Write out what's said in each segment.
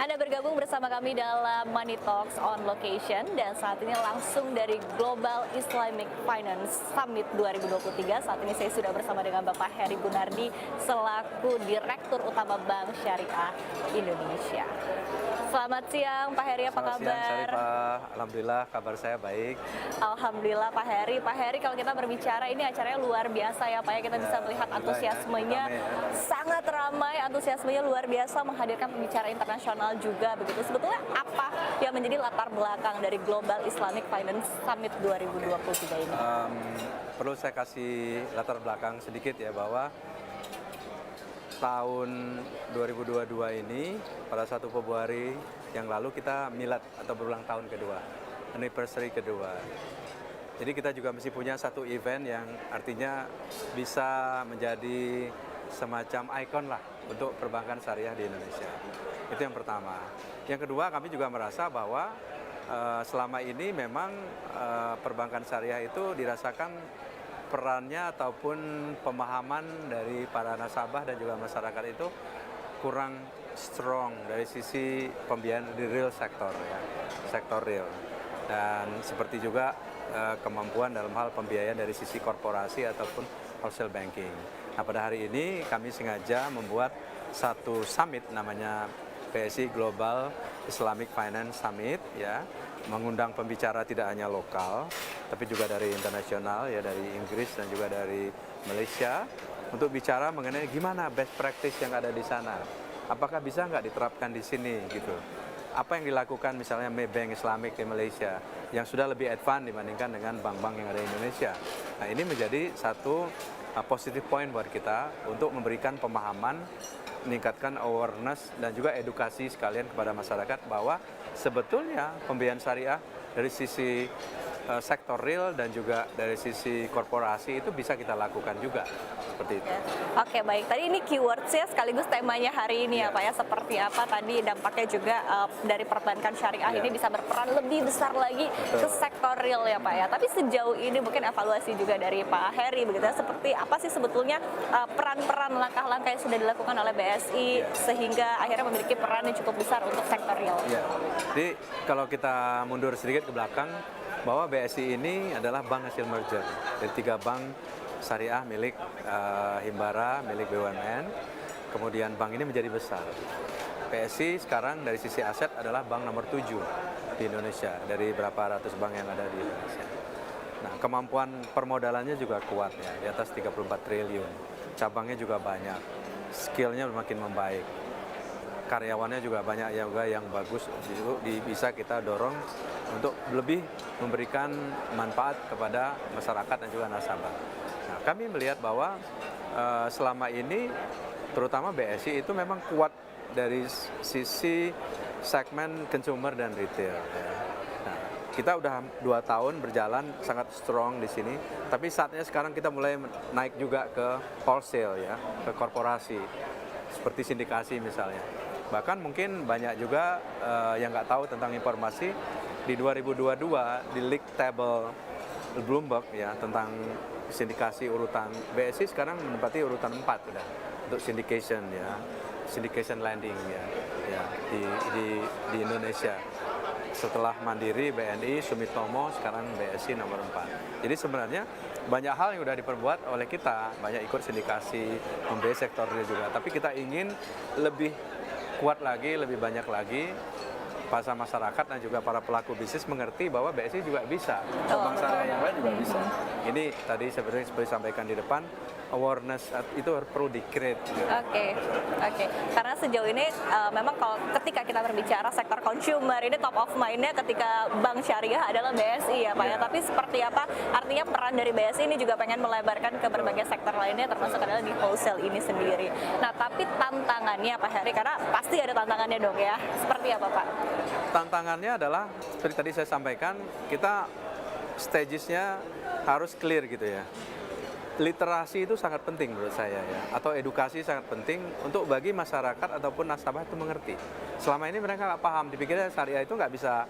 Anda bergabung bersama kami dalam Money Talks on Location dan saat ini langsung dari Global Islamic Finance Summit 2023. Saat ini saya sudah bersama dengan Bapak Heri Gunardi selaku Direktur Utama Bank Syariah Indonesia. Selamat siang Pak Heri, apa kabar? Selamat siang Syarifah, alhamdulillah kabar saya baik. Alhamdulillah Pak Heri. Pak Heri, kalau kita berbicara ini acaranya luar biasa ya Pak ya, kita bisa melihat antusiasmenya sangat ramai, antusiasmenya luar biasa menghadirkan pembicara internasional juga begitu. Sebetulnya apa yang menjadi latar belakang dari Global Islamic Finance Summit 2023 ini? Perlu saya kasih latar belakang sedikit ya, bahwa tahun 2022 ini pada 1 Februari yang lalu kita milad atau berulang tahun kedua, anniversary kedua. Jadi kita juga mesti punya satu event yang artinya bisa menjadi semacam ikon lah untuk perbankan syariah di Indonesia. Itu yang pertama. Yang kedua, kami juga merasa bahwa selama ini memang perbankan syariah itu dirasakan perannya ataupun pemahaman dari para nasabah dan juga masyarakat itu kurang strong dari sisi pembiayaan di real sektor ya, sektor real. Dan seperti juga kemampuan dalam hal pembiayaan dari sisi korporasi ataupun wholesale banking. Nah, pada hari ini kami sengaja membuat satu summit namanya BSI Global Islamic Finance Summit ya, mengundang pembicara tidak hanya lokal tapi juga dari internasional ya, dari Inggris dan juga dari Malaysia untuk bicara mengenai gimana best practice yang ada di sana. Apakah bisa nggak diterapkan di sini gitu. Apa yang dilakukan misalnya Maybank Islamic di Malaysia yang sudah lebih advance dibandingkan dengan bank-bank yang ada di Indonesia. Nah, ini menjadi satu positive point buat kita untuk memberikan pemahaman, meningkatkan awareness dan juga edukasi sekalian kepada masyarakat bahwa sebetulnya pembiayaan syariah dari sisi sektor real dan juga dari sisi korporasi itu bisa kita lakukan juga seperti itu. Oke, baik. Tadi ini keywords-nya sekaligus temanya hari ini ya Pak ya, seperti apa tadi dampaknya juga dari perbankan syariah ini bisa berperan lebih besar lagi ke sektor real ya Pak ya. Tapi sejauh ini mungkin evaluasi juga dari Pak Heri begitu, seperti apa sih sebetulnya peran-peran langkah-langkah yang sudah dilakukan oleh BSI sehingga akhirnya memiliki peran yang cukup besar untuk sektor real. Jadi kalau kita mundur sedikit ke belakang, bahwa BSI ini adalah bank hasil merger dari 3 bank syariah milik Himbara, milik BUMN. Kemudian bank ini menjadi besar. BSI sekarang dari sisi aset adalah bank nomor 7 di Indonesia dari berapa ratus bank yang ada di Indonesia. Nah, kemampuan permodalannya juga kuat ya, di atas 34 triliun. Cabangnya juga banyak, skillnya makin membaik. Karyawannya juga banyak juga yang bagus, bisa kita dorong untuk lebih memberikan manfaat kepada masyarakat dan juga nasabah. Nah, kami melihat bahwa selama ini terutama BSI itu memang kuat dari sisi segmen consumer dan retail. Ya. Nah, kita udah 2 tahun berjalan sangat strong di sini, tapi saatnya sekarang kita mulai naik juga ke wholesale ya, ke korporasi seperti sindikasi misalnya. Bahkan mungkin banyak juga yang nggak tahu tentang informasi di 2022 di league table Bloomberg ya tentang sindikasi urutan BSI sekarang menempati urutan 4 sudah untuk syndication ya, syndication lending ya di Indonesia. Setelah Mandiri, BNI, Sumitomo, sekarang BSI nomor 4. Jadi sebenarnya banyak hal yang sudah diperbuat oleh kita, banyak ikut sindikasi, membiayai sektor real juga. Tapi kita ingin lebih kuat lagi, lebih banyak lagi pasar masyarakat dan juga para pelaku bisnis mengerti bahwa BSI juga bisa, bank syariah yang lain juga bisa. Ini tadi seperti disampaikan di depan, awareness itu perlu di-create. Oke. Karena sejauh ini memang kalau ketika kita berbicara sektor consumer ini top of mind-nya ketika bank syariah adalah BSI ya Pak ya. Tapi seperti apa artinya peran dari BSI ini juga pengen melebarkan ke berbagai sektor lainnya termasuk adalah di wholesale ini sendiri. Nah, tapi tantangannya Pak Heri, karena pasti ada tantangannya dong ya. Seperti apa Pak? Tantangannya adalah seperti tadi saya sampaikan, kita stages-nya harus clear gitu ya. Literasi itu sangat penting menurut saya ya, atau edukasi sangat penting untuk bagi masyarakat ataupun nasabah itu mengerti. Selama ini mereka nggak paham, dipikirnya syariah itu nggak bisa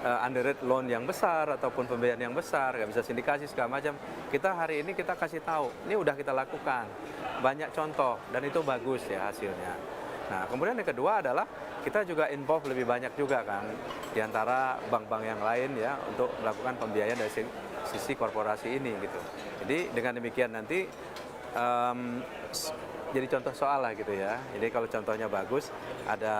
underrate loan yang besar ataupun pembiayaan yang besar, nggak bisa sindikasi segala macam. Kita hari ini kita kasih tahu, ini udah kita lakukan, banyak contoh dan itu bagus ya hasilnya. Nah, kemudian yang kedua adalah kita juga involve lebih banyak juga kan di antara bank-bank yang lain ya untuk melakukan pembiayaan dari sisi korporasi ini gitu. Jadi dengan demikian nanti jadi contoh soal lah gitu ya. Jadi kalau contohnya bagus, ada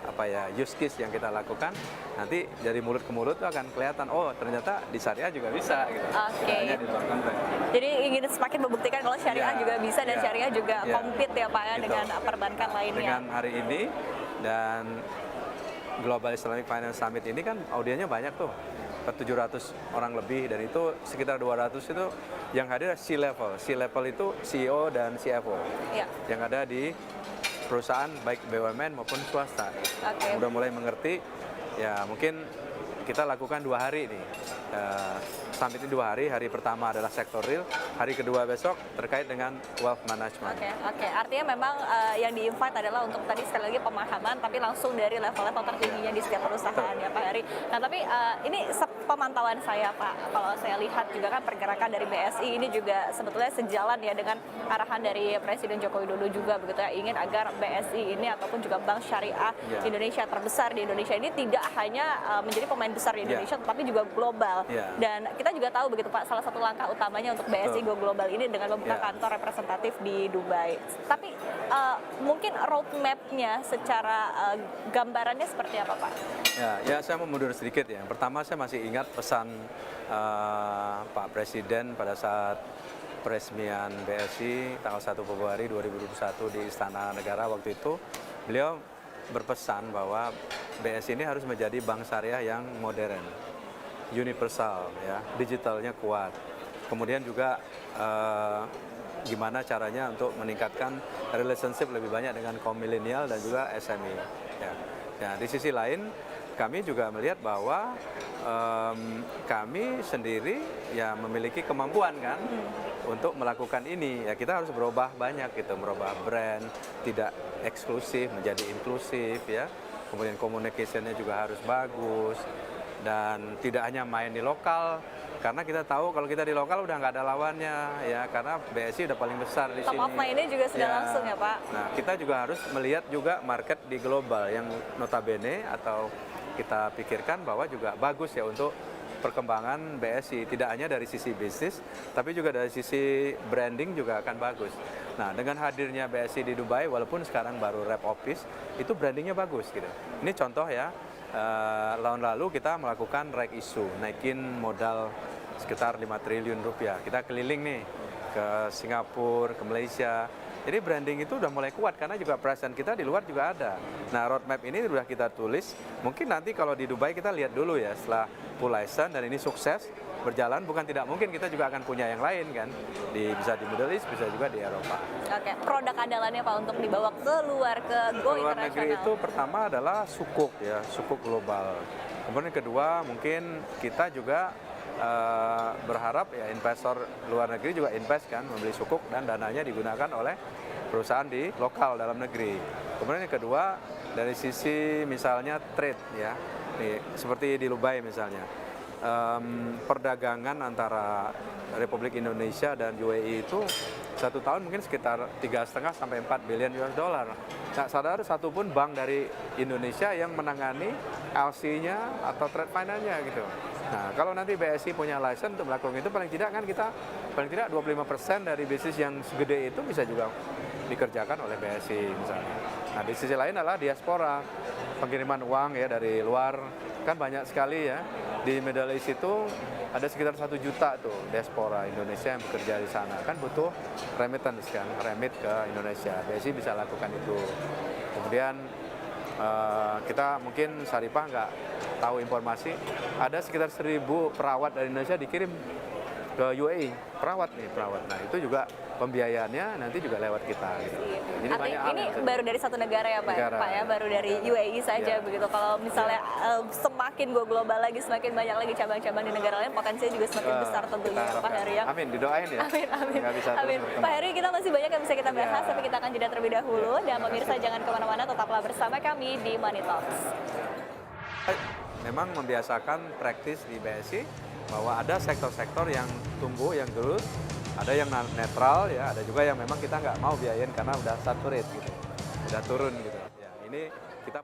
apa ya use case yang kita lakukan, nanti dari mulut ke mulut tuh akan kelihatan, oh ternyata di syariah juga bisa gitu. Oke. Hanya di luar konteks. Jadi ingin semakin membuktikan kalau syariah Ya, juga bisa dan ya, syariah juga ya. compete ya Pak ya Gitu. dengan perbankan lainnya. Dengan hari ini dan Global Islamic Finance Summit ini kan audiennya banyak tuh. 700 orang lebih dan itu sekitar 200 itu yang hadir C-level. C-level itu CEO dan CFO Ya. yang ada di perusahaan baik BUMN maupun swasta. Oke. Udah mulai mengerti, ya mungkin kita lakukan 2 hari nih. Summit ini 2 hari, hari pertama adalah sektor real, hari kedua besok terkait dengan wealth management. Oke. Artinya memang yang di-invite adalah untuk tadi sekali lagi pemahaman, tapi langsung dari level-level tertingginya di setiap perusahaan ya Pak Heri. Nah tapi ini pemantauan saya Pak, kalau saya lihat juga kan pergerakan dari BSI ini juga sebetulnya sejalan ya dengan arahan dari Presiden Joko Widodo juga begitu ya, ingin agar BSI ini ataupun juga Bank Syariah Indonesia terbesar di Indonesia ini tidak hanya menjadi pemain besar di Indonesia, tetapi juga global. Dan kita juga tahu begitu Pak, salah satu langkah utamanya untuk BSI Go Global ini dengan membuka kantor representatif di Dubai. Tapi mungkin roadmap-nya secara gambarannya seperti apa Pak? Ya saya mau mundur sedikit ya. Pertama saya masih ingat pesan Pak Presiden pada saat peresmian BSI tanggal 1 Februari 2021 di Istana Negara waktu itu. Beliau berpesan bahwa BSI ini harus menjadi bank syariah yang modern, universal, ya, digitalnya kuat. Kemudian juga gimana caranya untuk meningkatkan relationship lebih banyak dengan kaum milenial dan juga SME. Ya. Ya, di sisi lain kami juga melihat bahwa kami sendiri ya memiliki kemampuan kan untuk melakukan ini. Ya kita harus berubah banyak gitu, merubah brand, tidak eksklusif menjadi inklusif ya. Kemudian communication-nya juga harus bagus dan tidak hanya main di lokal. Karena kita tahu kalau kita di lokal udah nggak ada lawannya ya, karena BSI udah paling besar di Top sini. of mind-nya juga sudah langsung ya Pak. Nah kita juga harus melihat juga market di global yang notabene atau kita pikirkan bahwa juga bagus ya untuk perkembangan BSI, tidak hanya dari sisi bisnis tapi juga dari sisi branding juga akan bagus. Nah dengan hadirnya BSI di Dubai walaupun sekarang baru rep office itu brandingnya bagus gitu. Ini contoh ya. Tahun lalu kita melakukan reg issue, naikin modal sekitar 5 triliun rupiah. Kita keliling nih ke Singapura, ke Malaysia. Jadi branding itu udah mulai kuat karena juga presence kita di luar juga ada. Nah roadmap ini sudah kita tulis. Mungkin nanti kalau di Dubai kita lihat dulu ya setelah full license dan ini sukses berjalan, bukan tidak mungkin kita juga akan punya yang lain kan, bisa di Middle East, bisa juga di Eropa. Oke, produk andalannya Pak untuk dibawa keluar ke Go Luar internasional. negeri itu pertama adalah sukuk ya, sukuk global. Kemudian kedua mungkin kita juga berharap ya investor luar negeri juga invest kan, membeli sukuk dan dananya digunakan oleh perusahaan di lokal dalam negeri. Kemudian yang kedua dari sisi misalnya trade ya, nih, seperti di Dubai misalnya. Perdagangan antara Republik Indonesia dan UAE itu 1 tahun mungkin sekitar 3,5 sampai 4 billion US dollar. Nah, sadar satupun bank dari Indonesia yang menangani LC-nya atau trade finance-nya gitu. Nah, kalau nanti BSI punya license untuk melakukan itu, paling tidak kan kita paling tidak 25% dari bisnis yang segede itu bisa juga dikerjakan oleh BSI misalnya. Nah, di sisi lain adalah diaspora, pengiriman uang ya dari luar kan banyak sekali ya. Di Middle East itu ada sekitar 1 juta tuh diaspora Indonesia yang bekerja di sana, kan butuh remittance kan, remit ke Indonesia. BSI bisa lakukan itu. Kemudian kita mungkin Syarifah nggak tahu informasi, ada sekitar 1.000 perawat dari Indonesia dikirim ke UAE, perawat. Nah itu juga pembiayaannya nanti juga lewat kita gitu. Jadi artinya ini baru dari satu negara ya Pak, Pak ya, baru dari UAE saja begitu. Kalau misalnya semakin go global lagi, semakin banyak lagi cabang-cabang di negara lain, potensinya juga semakin besar tentunya Pak Heri ya. Amin, didoain ya. Amin. Pak Heri, kita masih banyak yang bisa kita bahas, tapi kita akan jeda terlebih dahulu. Dan pemirsa jangan kemana-mana, tetaplah bersama kami di Money Talks. Memang membiasakan praktis di BSI bahwa ada sektor-sektor yang tumbuh, yang growth, ada yang netral ya, ada juga yang memang kita nggak mau biayain karena udah saturate gitu. tidak turun gitu. Ya, ini kita